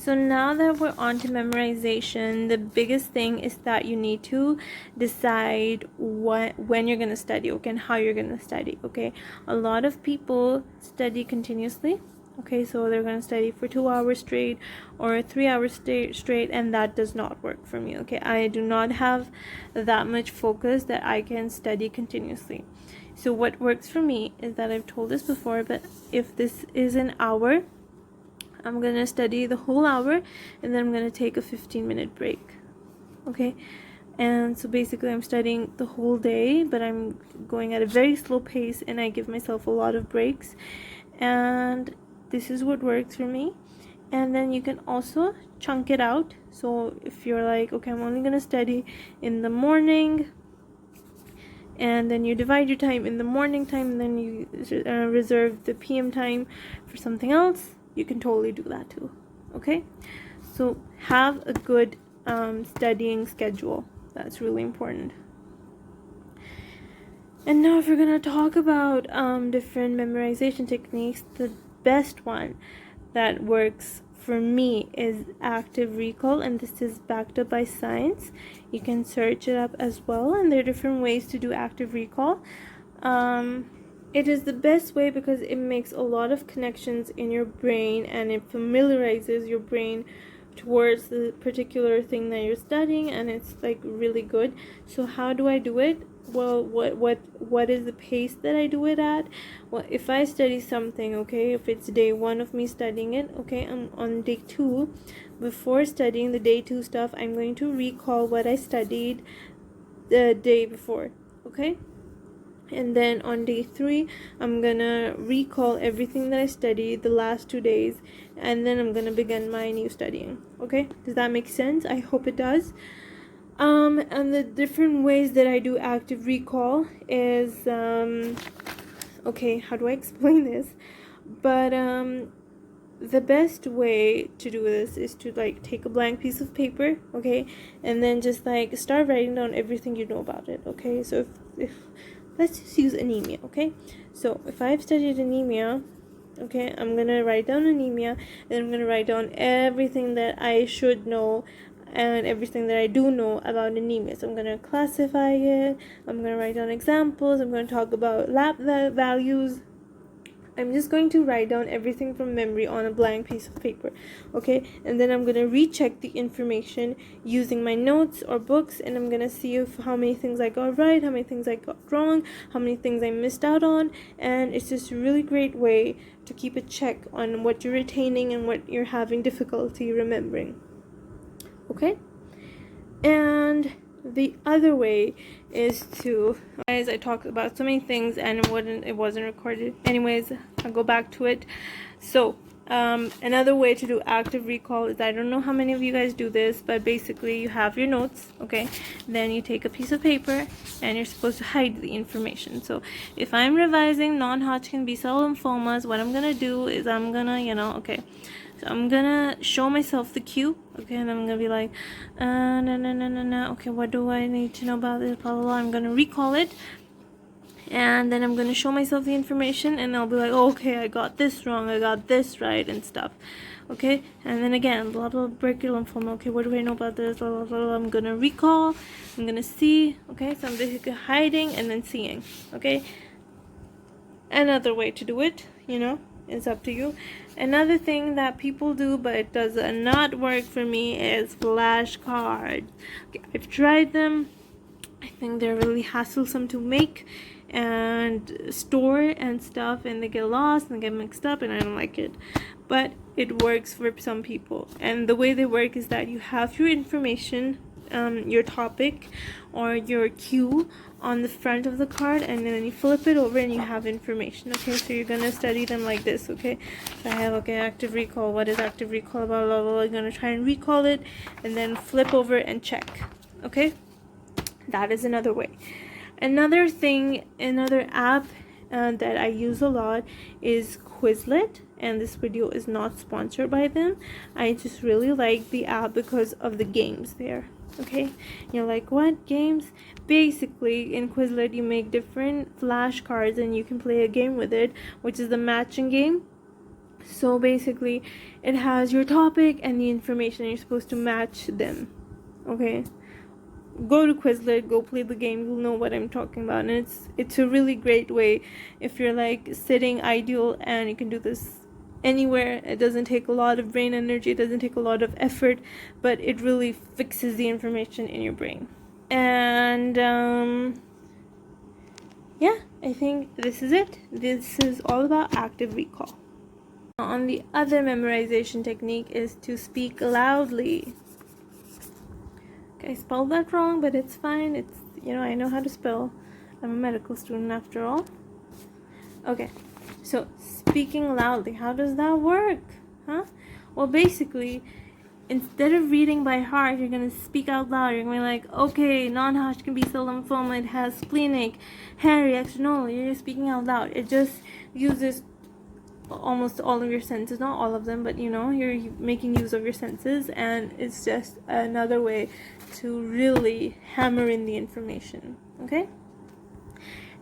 So now that we're on to memorization, the biggest thing is that you need to decide when you're going to study, okay, and how you're going to study, okay? A lot of people study continuously, okay, so they're going to study for 2 hours straight or 3 hours straight, and that does not work for me, okay? I do not have that much focus that I can study continuously. So what works for me is that I've told this before, but if this is an hour, I'm going to study the whole hour, and then I'm going to take a 15-minute break, okay? And so basically I'm studying the whole day, but I'm going at a very slow pace, and I give myself a lot of breaks, and this is what works for me. And then you can also chunk it out. So if you're like, okay, I'm only going to study in the morning, and then you divide your time in the morning time, and then you reserve the PM time for something else, you can totally do that too, okay? So have a good studying schedule. That's really important. And now if we're going to talk about different memorization techniques, the best one that works for me is active recall, and this is backed up by science. You can search it up as well, and there are different ways to do active recall. It is the best way because it makes a lot of connections in your brain, and it familiarizes your brain towards the particular thing that you're studying, and it's like really good. So how do I do it? Well, what is the pace that I do it at? Well, if I study something, okay, if it's day 1 of me studying it, okay, I'm on day 2. Before studying the day 2 stuff, I'm going to recall what I studied the day before, okay? And then on day 3, I'm gonna recall everything that I studied the last 2 days, and then I'm gonna begin my new studying, okay? Does that make sense? I hope it does. And the different ways that I do active recall is, okay, how do I explain this? But, the best way to do this is to like take a blank piece of paper, okay, and then just like start writing down everything you know about it, okay? So if let's just use anemia, okay? So if I've studied anemia, okay, I'm gonna write down anemia, and I'm gonna write down everything that I should know and everything that I do know about anemia. So I'm gonna classify it, I'm gonna write down examples, I'm gonna talk about lab values. I'm just going to write down everything from memory on a blank piece of paper, okay? And then I'm going to recheck the information using my notes or books, and I'm going to see how many things I got right, how many things I got wrong, how many things I missed out on, and it's just a really great way to keep a check on what you're retaining and what you're having difficulty remembering, okay? And the other way is to, guys, I talked about so many things and it wasn't recorded. Anyways, I'll go back to it. So another way to do active recall is, I don't know how many of you guys do this, but basically you have your notes, okay, then you take a piece of paper and you're supposed to hide the information. So if I'm revising non-Hodgkin B-cell lymphomas, what I'm gonna do is I'm gonna, okay, so I'm gonna show myself the cue, okay, and I'm gonna be like, no, okay, what do I need to know about this, blah, blah, blah. I'm gonna recall it, and then I'm gonna show myself the information, and I'll be like, oh, okay, I got this wrong, I got this right, and stuff, okay, and then again, blah, blah, brachial lymphoma, okay, what do I know about this, blah, blah, blah, blah. I'm gonna recall, I'm gonna see, okay, so I'm basically hiding and then seeing, okay. Another way to do it, it's up to you. Another thing that people do but it does not work for me is flashcards. Okay, I've tried them. I think they're really hasslesome to make and store and stuff, and they get lost and they get mixed up, and I don't like it. But it works for some people, and the way they work is that you have your information, your topic or your cue on the front of the card, and then you flip it over and you have information, okay? So you're gonna study them like this, okay? So I have, okay, active recall. What is active recall? Blah, blah, blah. I'm gonna try and recall it and then flip over and check, okay? That is another way. Another thing, another app that I use a lot is Quizlet, and this video is not sponsored by them. I just really like the app because of the games there, okay? You're like, what games? Basically, in Quizlet, you make different flashcards and you can play a game with it, which is the matching game. So basically it has your topic and the information, and you're supposed to match them. Okay, go to Quizlet, go play the game, you'll know what I'm talking about. And it's a really great way if you're like sitting idle, and you can do this anywhere. It doesn't take a lot of brain energy, it doesn't take a lot of effort, but it really fixes the information in your brain. And yeah, I think this is it. This is all about active recall. On the other memorization technique is to speak loudly. Okay, I spelled that wrong, but it's fine. It's, you know, I know how to spell. I'm a medical student after all. Okay, so speaking loudly, how does that work? Huh? Well, basically, instead of reading by heart, you're going to speak out loud. You're going to be like, okay, non-Hodgkin B-cell lymphoma, it has splenic, hairy, extranodal. You're speaking out loud. It just uses almost all of your senses, not all of them, but you know, you're making use of your senses, and it's just another way to really hammer in the information. Okay,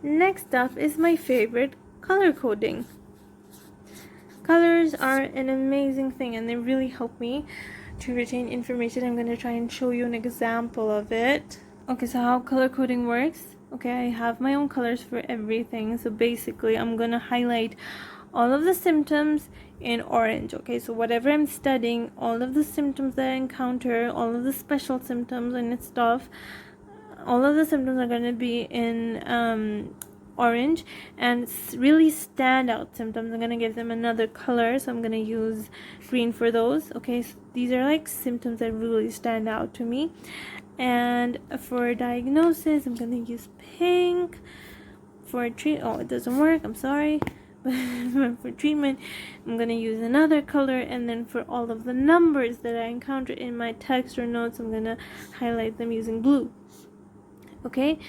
next up is my favorite, color coding. Colors are an amazing thing, and they really help me to retain information. I'm going to try and show you an example of it. Okay, so how color coding works. Okay, I have my own colors for everything. So basically, I'm going to highlight all of the symptoms in orange. Okay, so whatever I'm studying, all of the symptoms that I encounter, all of the special symptoms and stuff, all of the symptoms are going to be in orange, and really standout symptoms, I'm going to give them another color. So I'm going to use green for those. Okay, so these are like symptoms that really stand out to me. And for diagnosis, I'm going to use pink. For it doesn't work, I'm sorry. For treatment, I'm going to use another color. And then for all of the numbers that I encounter in my text or notes, I'm going to highlight them using blue. Okay,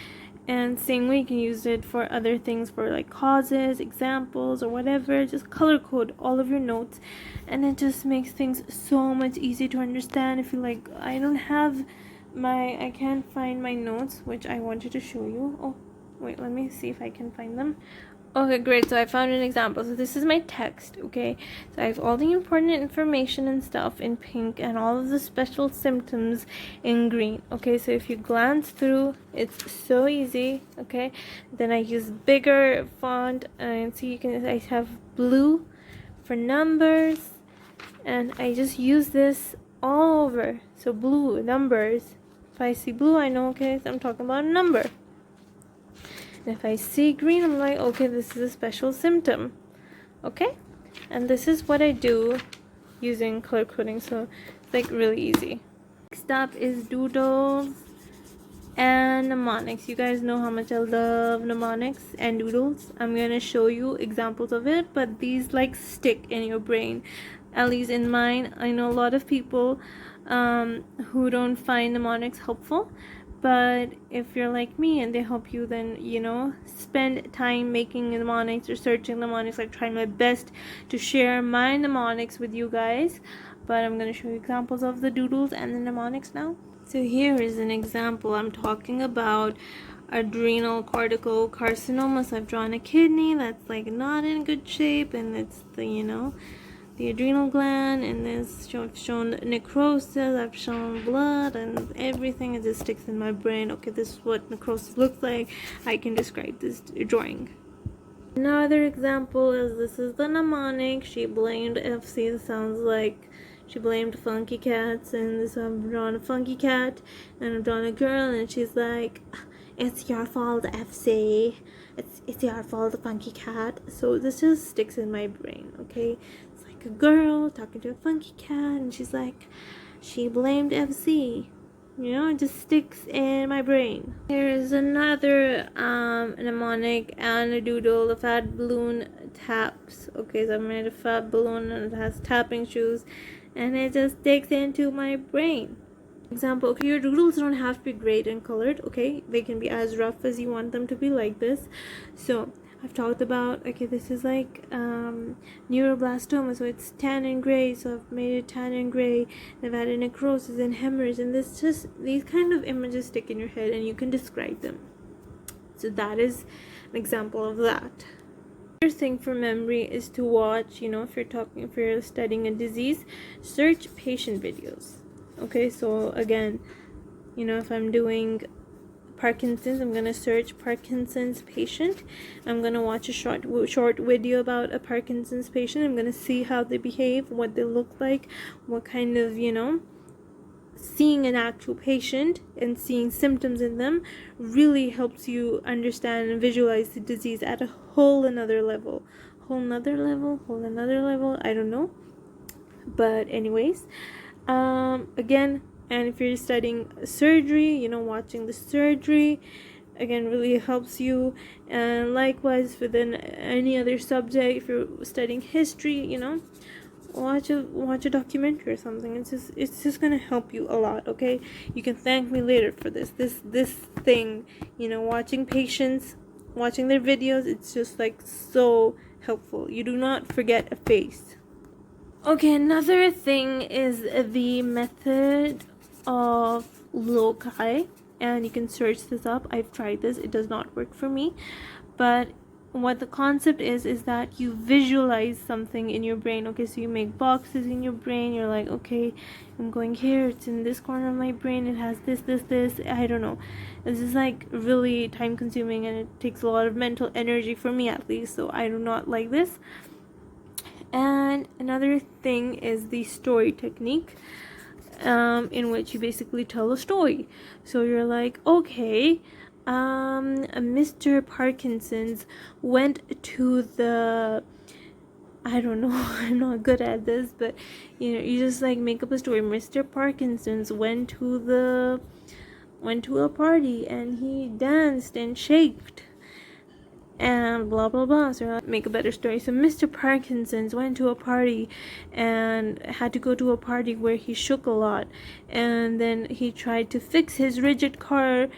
and same way you can use it for other things, for like causes, examples, or whatever. Just color code all of your notes, and it just makes things so much easier to understand. If you like, I can't find my notes, which I wanted to show you. Oh wait, let me see if I can find them. Okay, great. So I found an example. So this is my text. Okay, so I have all the important information and stuff in pink, and all of the special symptoms in green. Okay, so if you glance through, it's so easy. Okay, then I use bigger font, and see, I have blue for numbers, and I just use this all over. So blue, numbers. If I see blue, I know, okay, so I'm talking about a number. And if I see green, I'm like, okay, this is a special symptom. Okay, and this is what I do using color coding. So it's like really easy. Next up is doodles and mnemonics. You guys know how much I love mnemonics and doodles. I'm gonna show you examples of it, but these like stick in your brain, at least in mine. I know a lot of people who don't find mnemonics helpful, but if you're like me and they help you, then you know, spend time making mnemonics or searching mnemonics. I try my best to share my mnemonics with you guys, but I'm going to show you examples of the doodles and the mnemonics now. So here is an example. I'm talking about adrenal cortical carcinoma. So I've drawn a kidney that's like not in good shape, and it's the, you know, the adrenal gland, and this I've shown necrosis, I've shown blood, and everything. It just sticks in my brain. Okay, this is what necrosis looks like. I can describe this drawing. Another example is, this is the mnemonic. She blamed FC. It sounds like she blamed funky cats, and this I've drawn a funky cat, and I've drawn a girl, and she's like, it's your fault, FC. It's your fault, the funky cat. So this just sticks in my brain. Okay, it's like a girl talking to a funky cat, and she's like, she blamed FC. You know, it just sticks in my brain. Here's another mnemonic and a doodle. The fat balloon taps. Okay, so I made a fat balloon and it has tapping shoes, and it just sticks into my brain. Example, okay, your doodles don't have to be great and colored. Okay, they can be as rough as you want them to be, like this. So I've talked about, okay, this is like neuroblastoma, so it's tan and gray, so I've made it tan and gray. I've added necrosis and hemorrhage, and this just, these kind of images stick in your head and you can describe them. So that is an example of that. Another thing for memory is to watch, if you're studying a disease, search patient videos. Okay, so again, if I'm doing Parkinson's, I'm gonna search Parkinson's patient. I'm gonna watch a short video about a Parkinson's patient. I'm gonna see how they behave, what they look like, what kind of, seeing an actual patient and seeing symptoms in them really helps you understand and visualize the disease at a whole another level. I don't know. But anyways, again, and if you're studying surgery, watching the surgery again really helps you. And likewise within any other subject, if you're studying history, watch a documentary or something. It's just gonna help you a lot. Okay, you can thank me later for this thing, watching patients, watching their videos. It's just like so helpful. You do not forget a face. Okay, another thing is the method of LOCI, and you can search this up. I've tried this, it does not work for me, but what the concept is that you visualize something in your brain. Okay, so you make boxes in your brain. You're like, okay, I'm going here, it's in this corner of my brain, it has this, I don't know. This is like really time consuming and it takes a lot of mental energy, for me at least, so I do not like this. And another thing is the story technique, in which you basically tell a story. So you're like, okay, Mr. Parkinson's went to the, I don't know, I'm not good at this, but you just like make up a story. Mr. Parkinson's went to a party and he danced and shaked and blah blah blah. So make a better story. So Mr. Parkinson's went to a party and had to go to a party where he shook a lot, and then he tried to fix his rigid car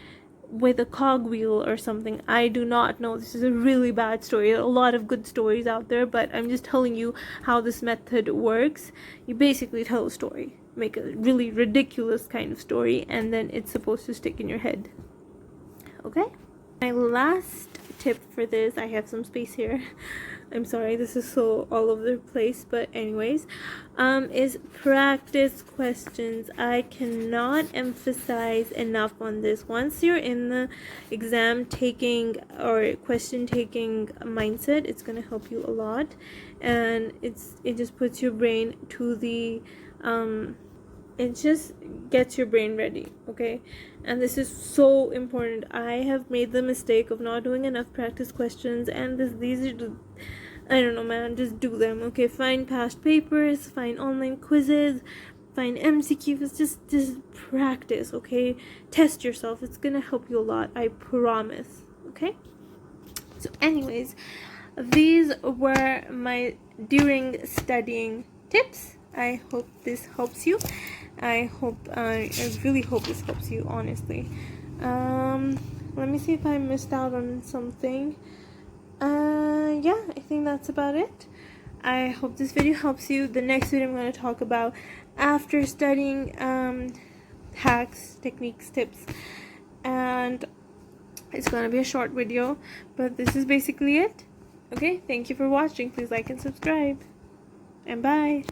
with a cogwheel or something. I do not know. This is a really bad story. There are a lot of good stories out there, but I'm just telling you how this method works. You basically tell a story, make a really ridiculous kind of story, and then it's supposed to stick in your head. Okay? My last tip for this, I have some space here. I'm sorry, this is so all over the place, but anyways, is practice questions. I cannot emphasize enough on this. Once you're in the exam taking or question taking mindset, it's going to help you a lot, and it just puts your brain to the it just gets your brain ready. Okay, and this is so important. I have made the mistake of not doing enough practice questions, and these are I don't know, man, just do them. Okay, find past papers, find online quizzes, find MCQs, just practice. Okay, test yourself. It's gonna help you a lot, I promise. Okay, so anyways, these were my during studying tips. I hope this helps you. I really hope this helps you, honestly. Let me see if I missed out on something. Yeah, I think that's about it. I hope this video helps you. The next video I'm going to talk about after studying hacks, techniques, tips, and it's going to be a short video, but this is basically it. Okay, thank you for watching. Please like and subscribe, and bye.